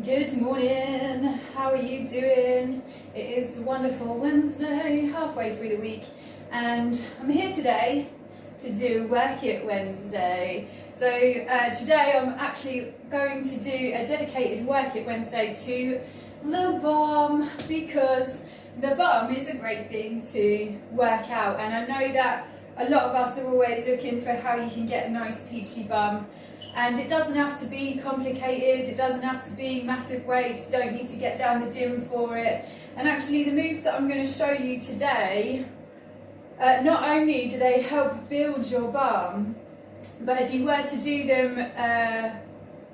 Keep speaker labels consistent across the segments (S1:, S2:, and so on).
S1: Good morning, how are you doing? It is a wonderful Wednesday, halfway through the week, and I'm here today to do Work It Wednesday. So today I'm actually going to do a dedicated Work It Wednesday to the bum, because the bum is a great thing to work out, and I know that a lot of us are always looking for how you can get a nice peachy bum. And it doesn't have to be complicated, it doesn't have to be massive weights, you don't need to get down the gym for it. And actually the moves that I'm going to show you today, not only do they help build your bum, but if you were to do them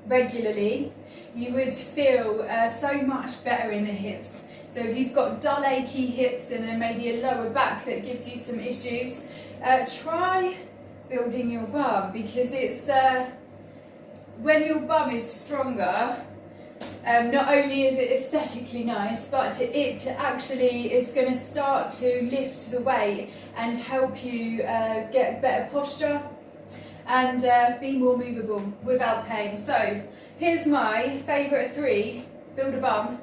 S1: regularly, you would feel so much better in the hips. So if you've got dull achy hips and then maybe a lower back that gives you some issues, try building your bum, because it's when your bum is stronger, not only is it aesthetically nice, but it actually is going to start to lift the weight and help you get better posture and be more movable without pain. So here's my favourite 3 build a bum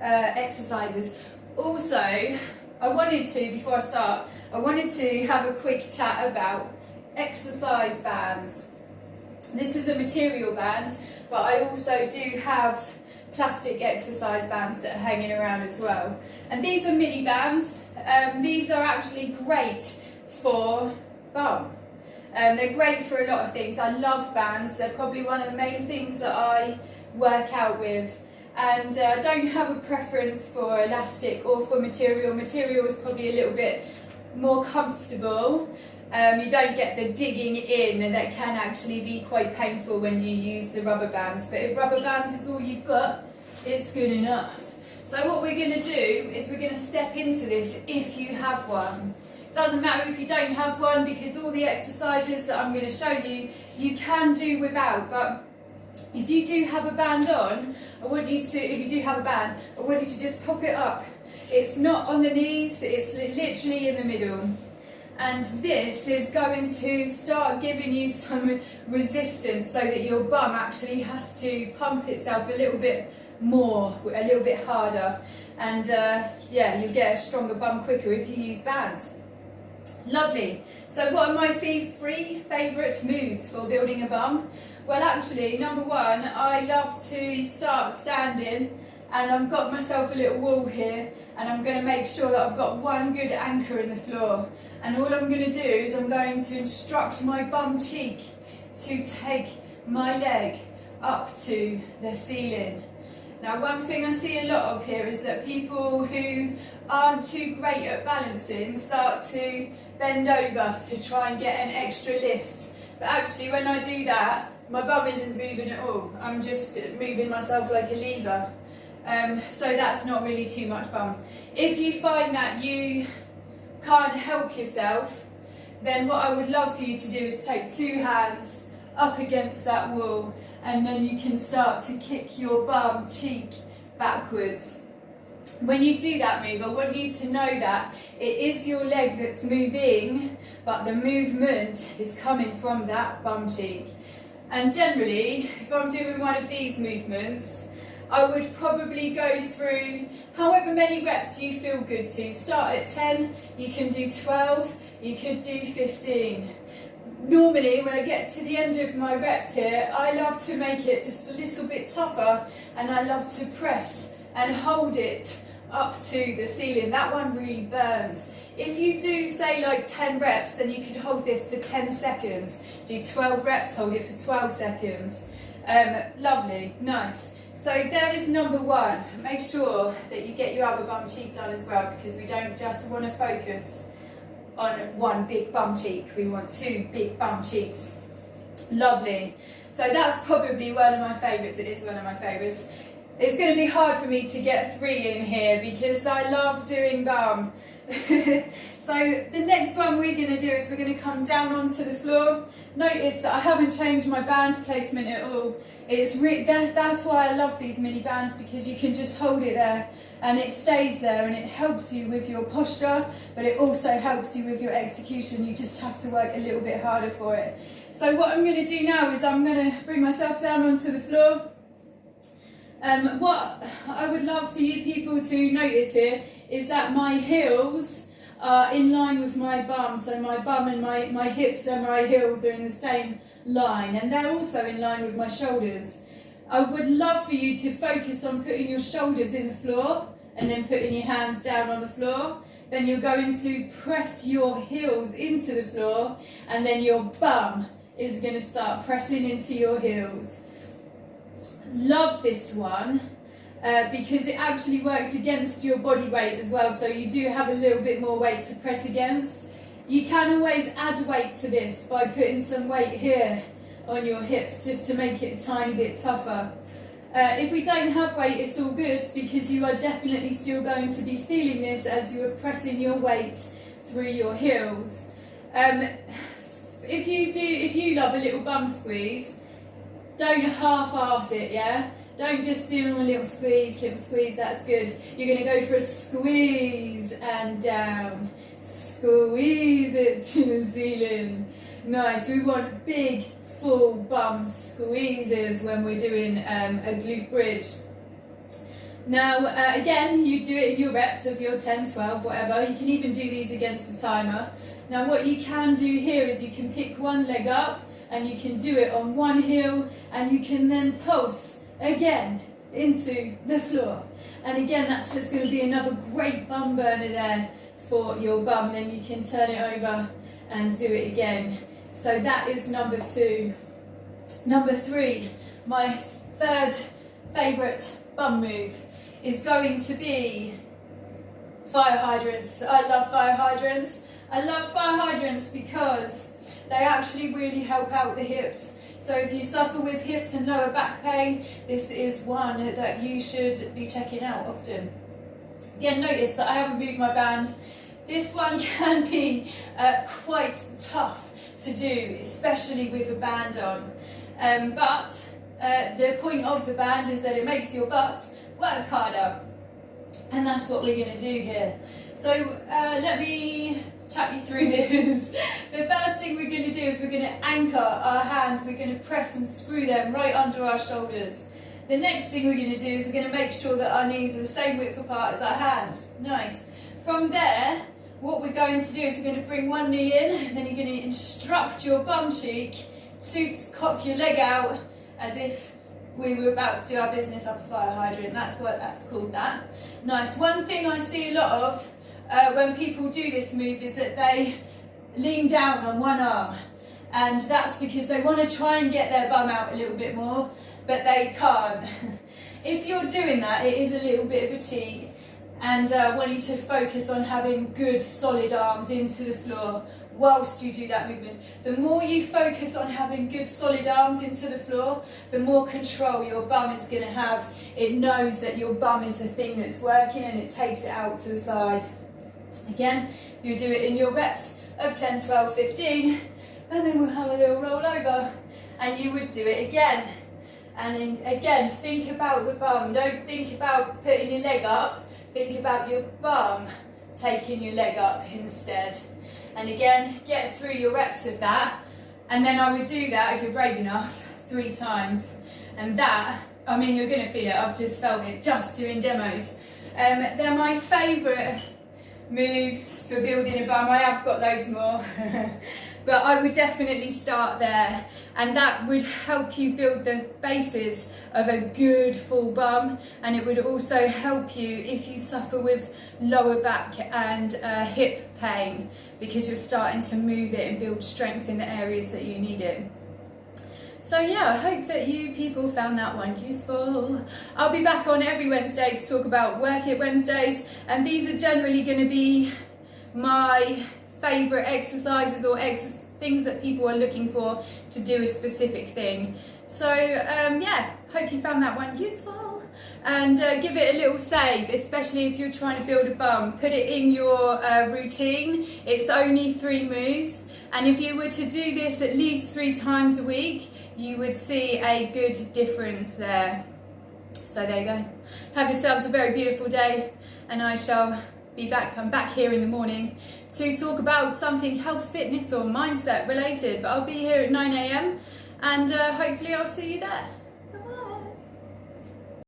S1: exercises. Also, before I start, I wanted to have a quick chat about exercise bands. This is a material band, but I also do have plastic exercise bands that are hanging around as well. And these are mini bands. These are actually great for bum. They're great for a lot of things. I love bands. They're probably one of the main things that I work out with. And I don't have a preference for elastic or for material. Material is probably a little bit more comfortable. You don't get the digging in, and that can actually be quite painful when you use the rubber bands. But if rubber bands is all you've got, it's good enough. So what we're going to do is we're going to step into this if you have one. Doesn't matter if you don't have one, because all the exercises that I'm going to show you, you can do without. But if you do have a band on, if you do have a band, I want you to just pop it up. It's not on the knees, it's literally in the middle. And this is going to start giving you some resistance so that your bum actually has to pump itself a little bit more, a little bit harder. And you'll get a stronger bum quicker if you use bands. Lovely. So what are my 3 favourite moves for building a bum? Well, actually, number 1, I love to start standing, and I've got myself a little wall here, and I'm going to make sure that I've got one good anchor in the floor. And all I'm going to do is I'm going to instruct my bum cheek to take my leg up to the ceiling. Now, one thing I see a lot of here is that people who aren't too great at balancing start to bend over to try and get an extra lift. But actually, when I do that, my bum isn't moving at all. I'm just moving myself like a lever. So that's not really too much bum. If you find that you can't help yourself, then what I would love for you to do is take 2 hands up against that wall, and then you can start to kick your bum cheek backwards. When you do that move, I want you to know that it is your leg that's moving, but the movement is coming from that bum cheek. And generally, if I'm doing one of these movements, I would probably go through however many reps you feel good to. Start at 10, you can do 12, you could do 15. Normally, when I get to the end of my reps here, I love to make it just a little bit tougher, and I love to press and hold it up to the ceiling. That one really burns. If you do, say, like 10 reps, then you could hold this for 10 seconds. Do 12 reps, hold it for 12 seconds. Lovely, nice. So there is number 1. Make sure that you get your other bum cheek done as well, because we don't just want to focus on one big bum cheek. We want 2 big bum cheeks. Lovely. So that's probably one of my favourites. It is one of my favourites. It's going to be hard for me to get 3 in here because I love doing bum. So the next one we're going to do is we're going to come down onto the floor. Notice that I haven't changed my band placement at all. That's why I love these mini bands, because you can just hold it there and it stays there, and it helps you with your posture, but it also helps you with your execution. You just have to work a little bit harder for it. So what I'm going to do now is I'm going to bring myself down onto the floor. What I would love for you people to notice here is that my heels are in line with my bum, so my bum and my hips and my heels are in the same line, and they're also in line with my shoulders. I would love for you to focus on putting your shoulders in the floor and then putting your hands down on the floor. Then you're going to press your heels into the floor, and then your bum is going to start pressing into your heels. Love this one because it actually works against your body weight as well, so you do have a little bit more weight to press against. You can always add weight to this by putting some weight here on your hips just to make it a tiny bit tougher. If we don't have weight, it's all good because you are definitely still going to be feeling this as you are pressing your weight through your heels. If you love a little bum squeeze, don't half-arse it, yeah? Don't just do a little squeeze, that's good. You're going to go for a squeeze and down. Squeeze it to the ceiling. Nice, we want big, full bum squeezes when we're doing a glute bridge. Now, again, you do it in your reps of your 10, 12, whatever. You can even do these against a timer. Now, what you can do here is you can pick one leg up and you can do it on one heel, and you can then pulse again into the floor. And again, that's just going to be another great bum burner there for your bum. Then you can turn it over and do it again. So that is number 2. Number 3, my third favourite bum move is going to be fire hydrants. I love fire hydrants. I love fire hydrants because they actually really help out the hips. So if you suffer with hips and lower back pain, this is one that you should be checking out often. Again, notice that I haven't moved my band. This one can be quite tough to do, especially with a band on. But the point of the band is that it makes your butt work harder. And that's what we're going to do here. So let me chat you through this. The first thing we're going to do is we're going to anchor our hands. We're going to press and screw them right under our shoulders. The next thing we're going to do is we're going to make sure that our knees are the same width apart as our hands. Nice. From there, what we're going to do is we're going to bring one knee in, and then you're going to instruct your bum cheek to cock your leg out as if we were about to do our business up a fire hydrant. That's what that's called, that. Nice. One thing I see a lot of when people do this move is that they lean down on one arm, and that's because they want to try and get their bum out a little bit more, but they can't. If you're doing that, it is a little bit of a cheat, and I want you to focus on having good solid arms into the floor whilst you do that movement. The more you focus on having good solid arms into the floor, the more control your bum is going to have. It knows that your bum is the thing that's working, and it takes it out to the side. Again, you do it in your reps of 10, 12, 15, and then we'll have a little roll over, and you would do it again. And then again, think about the bum. Don't think about putting your leg up. Think about your bum taking your leg up instead. And again, get through your reps of that. And then I would do that, if you're brave enough, 3 times. And that, I mean, you're going to feel it. I've just felt it just doing demos. They're my favourite moves for building a bum. I have got loads more. But I would definitely start there, and that would help you build the basis of a good full bum, and it would also help you if you suffer with lower back and hip pain, because you're starting to move it and build strength in the areas that you need it. So yeah, I hope that you people found that one useful. I'll be back on every Wednesday to talk about Work It Wednesdays, and these are generally going to be my favourite exercises or things that people are looking for to do a specific thing. So yeah, hope you found that one useful, and give it a little save, especially if you're trying to build a bum. Put it in your routine. It's only 3 moves, and if you were to do this at least 3 times a week, you would see a good difference there. So there you go. Have yourselves a very beautiful day, and I shall be back. I'm back here in the morning to talk about something health, fitness or mindset related, but I'll be here at 9 AM, and hopefully I'll see you there.